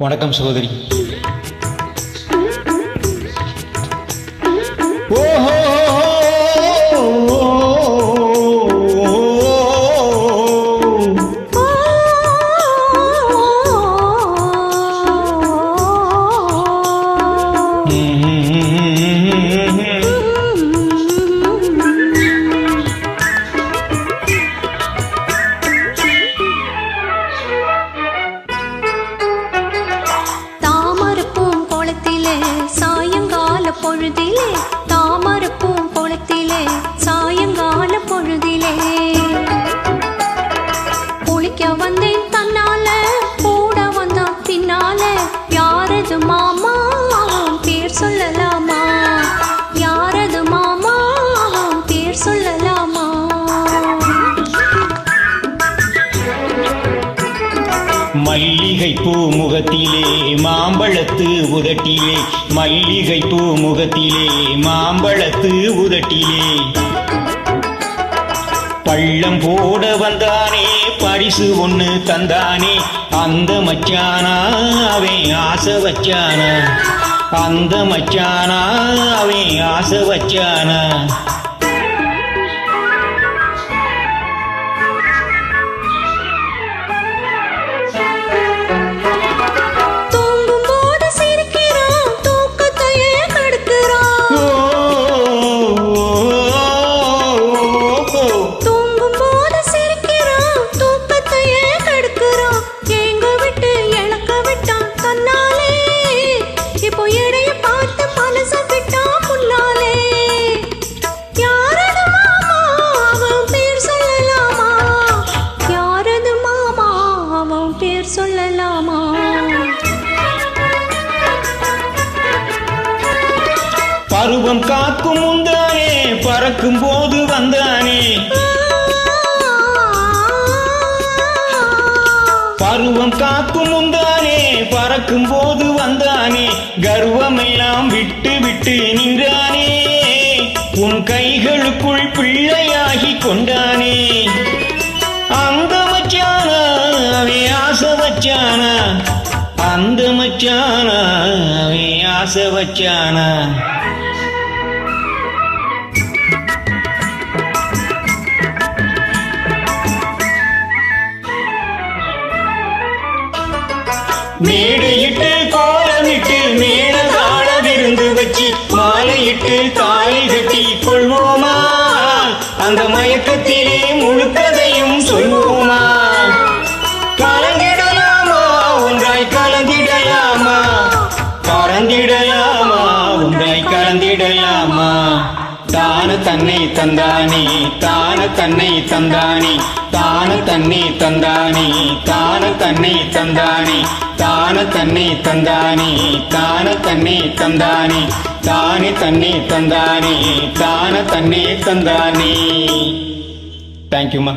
வணக்கம் சகோதரி. ஓஹோ பொழுதிலே தாமரப்பூம் குளத்திலே சாயங்கால பொழுதிலே குளிக்க வந்தேன் தன்னால கூட வந்தான் பின்னால யாரது மாமா பேர் சொல்லலாமா யாரது மாமா பேர் சொல்லலாமா மல்லிகை பூ முகத்திலே மாம்பழத்து உதட்டிலே மல்லிகை பூ முகத்திலே மாம்பழத்து உதட்டிலே பள்ளம் போட வந்தானே பரிசு ஒண்ணு தந்தானே அந்த மச்சானா அவன் ஆசை வச்சானா அந்த மச்சானா அவன் ஆசை வச்சானா சொல்லலாமா பருவம் காக்கும் முந்தானே பறக்கும் போது வந்தானே பருவம் காக்கும் முந்தானே பறக்கும் போது வந்தானே கர்வமெல்லாம் விட்டு விட்டு நின்றானே உன் கைகளுக்குள் பிள்ளையாகி கொண்டானே அந்த மச்சானா அவன் ஆசை வச்சானா அந்த மச்சானா அவன் ஆசை வச்சானா மேடையிட்டு கோலமிட்டு மேல தாழ விருந்து வச்சு மாலையிட்டு தாலி கட்டி கொள்வோமா அந்த மயக்கத்திலே முழுக்கதையும் சொல்வோமா கலந்திடலாமா ஒன்றாய் கலந்திடலாமா கலந்திடலாமா ஒன்றாய் கலந்திடலாமா தான தன்னை தந்தானே தான தன்னை தந்தானே தான தன்னை தந்தானே தான தன்னை தந்தானே தான தன்னை தந்தானே தான தன்னை தந்தானே தானே தன்னை தந்தானே தான தன்னை தந்தானே. தேங்க்யூம்மா.